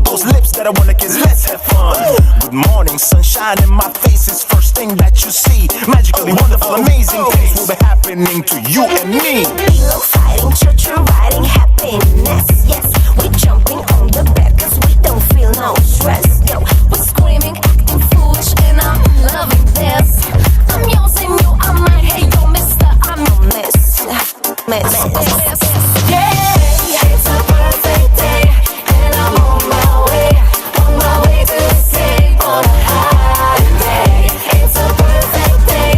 those lips that I wanna kiss, let's have fun. Good morning, sunshine in my face is first thing that you see. Magically wonderful, amazing things will be happening to you and me. Pillow fighting, choo-choo riding, happiness, yes. We're jumping on the bed cause we don't feel no stress. Yo, we're screaming, acting foolish and I'm loving this. I'm yours and you are mine, hey yo mister, I'm your miss. Yeah, it's a perfect day and I'm on my way to escape on a holiday. It's a perfect day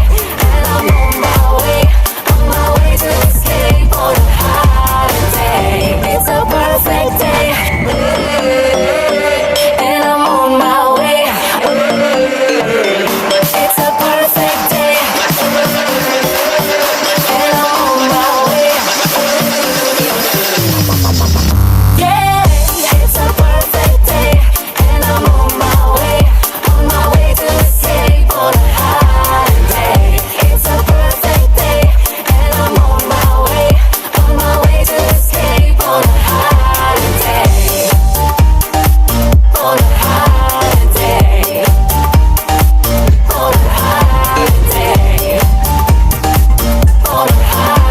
and I'm on my way to escape on a holiday. It's a perfect day and I'm on my way. It's a perfect day and I'm on my way. Yeah, it's a perfect day and I'm on my way to escape on a holiday. It's a perfect day and I'm on my way to escape on a holiday. On a holiday. On a holiday. On a holiday.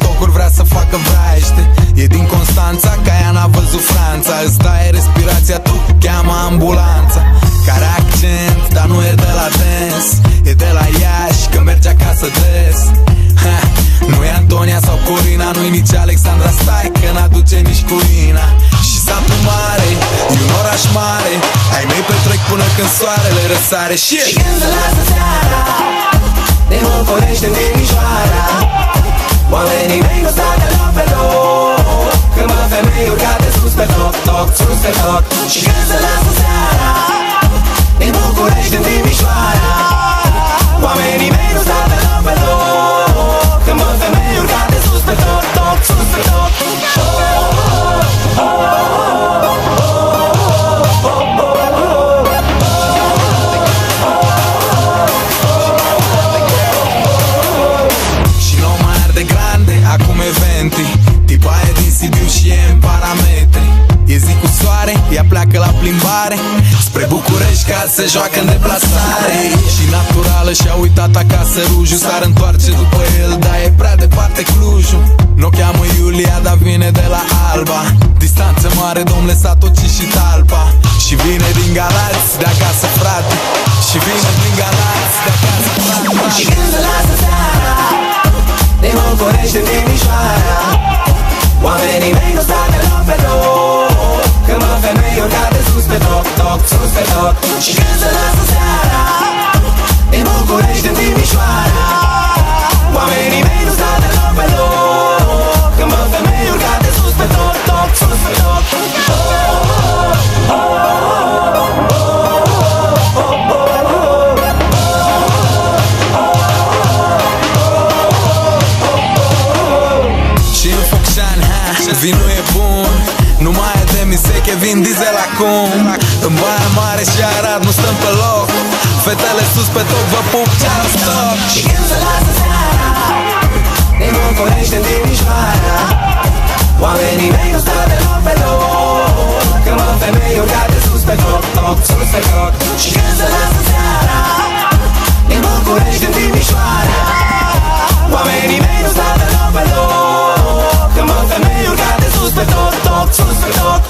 Tocuri vrea să facă vraiește. E din Constanța, ca ea n-a văzut Franța. Ăsta e respirația, tu cheamă ambulanța. Care accent, dar nu e de la dance. E de la Iași, că merge acasă des. Ha, nu e Antonia sau Corina, nu-i nici Alexandra, stai că n-aduce nici Corina. Și satul mare, e un oraș mare. Ai mei petrec până când soarele răsare. Și când se lasă seara, ne ocolește în Timișoara. Oamenii mei nu stau deloc pe loc, când mă femei urcate sus pe toc, toc, sus pe toc. Și când se lasă seara, din București în Timișoara. Oamenii mei nu stau deloc pe loc, când mă femei urcate sus pe toc, toc, sus pe toc. Acum eventi, tipa e din Sibiu și e în parametri. E zi cu soare, ea pleacă la plimbare spre București ca să joacă în deplasare. Și naturală și-a uitat acasă rujul, s-ar întoarce după el, dar e prea departe Clujul. N-o cheamă Iulia, dar vine de la Alba. Distanță mare, domnule, s-a tocit și talpa. Și vine din Galați, de acasă, frate. Și vine din Galați, de acasă, frate. Și când se lasă seara, de București în Timișoara. Oamenii mei nu stau deloc pe loc, când mă femei urcate sus pe toc, toc, sus pe toc. Și când se lasă seara, de București în Timișoara. Oamenii mei nu stau deloc pe loc, când mă femei urcate sus pe toc, toc, sus pe toc. Vinul e bun, nu mai e de miseche, vin diesel acum. În Baia Mare și Arad nu stăm pe loc. Fetele sus pe top, vă pup, ce-am stop. Și când se lasă seara, din București în Timișoara. Oamenii mei nu stau deloc pe loc, când mă femei urcate sus pe top, top, sus pe top. Și când se lasă seara, din București în Timișoara. Oamenii mei nu stau deloc pe loc, când mă femei urcate sus pe top, top, sus pe top.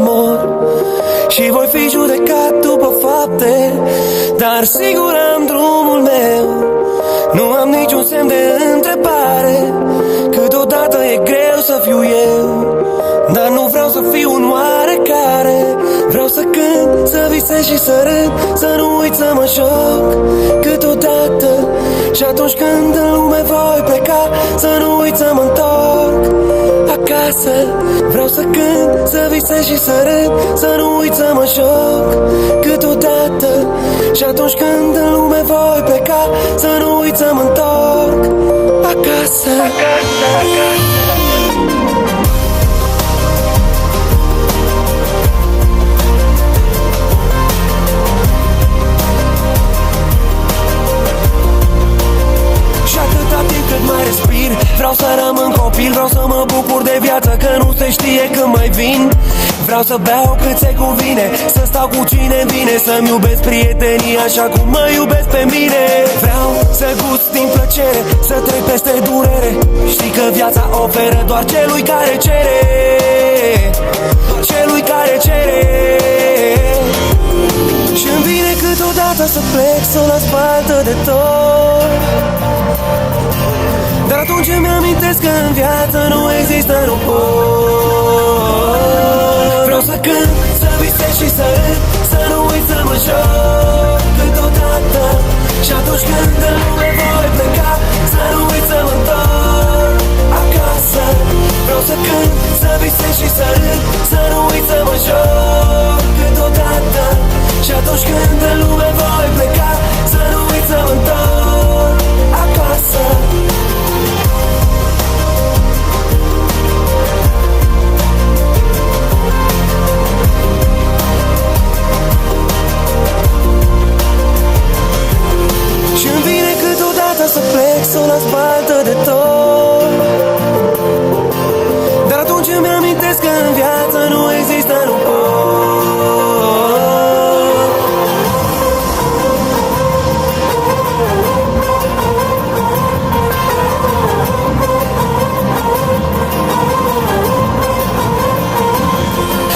amor și voi fi judecat după fapte, dar sigur am drumul meu. Nu am niciun semn de întrebare, câteodată e greu să fiu eu, dar nu vreau să fiu un oarecare. Vreau să cânt, să visez și să râd, să nu uit să mă joc câteodată. Și atunci când în lume voi pleca, să nu uit să mă întorc acasă. Vreau să cânt, să visez și să râd, să nu uit să mă joc câteodată. Și atunci când în lume voi pleca, să nu uit să mă întorc acasă. Mai respir, vreau să rămân copil, vreau să mă bucur de viață, că nu se știe când mai vin. Vreau să beau cât se cuvine, să stau cu cine vine, să-mi iubesc prietenii așa cum mă iubesc pe mine. Vreau să gust din plăcere, să trec peste durere. Știi că viața oferă doar celui care cere, celui care cere. Și-mi vine câteodată să plec, să las baltă de tot, dar atunci îmi amintesc că în viață nu există, nu pot. Vreau să cânt, să visez și să râd, să nu uit să mă joc câteodată. Și atunci când în lume voi pleca, să nu uit să mă întorc acasă. Vreau să cânt, să visez și să râd, să nu uit să mă joc câteodată. Și atunci când în lume voi pleca, să nu uit să mă întorc acasă. Și-mi vine câteodată să plec, să las baltă de tot, dar atunci îmi amintesc că în viață nu există, nu pot.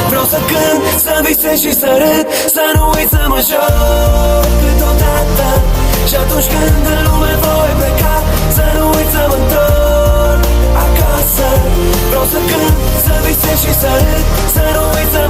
Vreau să cânt, să visez și să râd, să nu uit să mă joc câteodată. Și atunci când în lume voi pleca, să nu uit să mă întorc acasă. Vreau să cânt, să visez și să râd, să nu uit să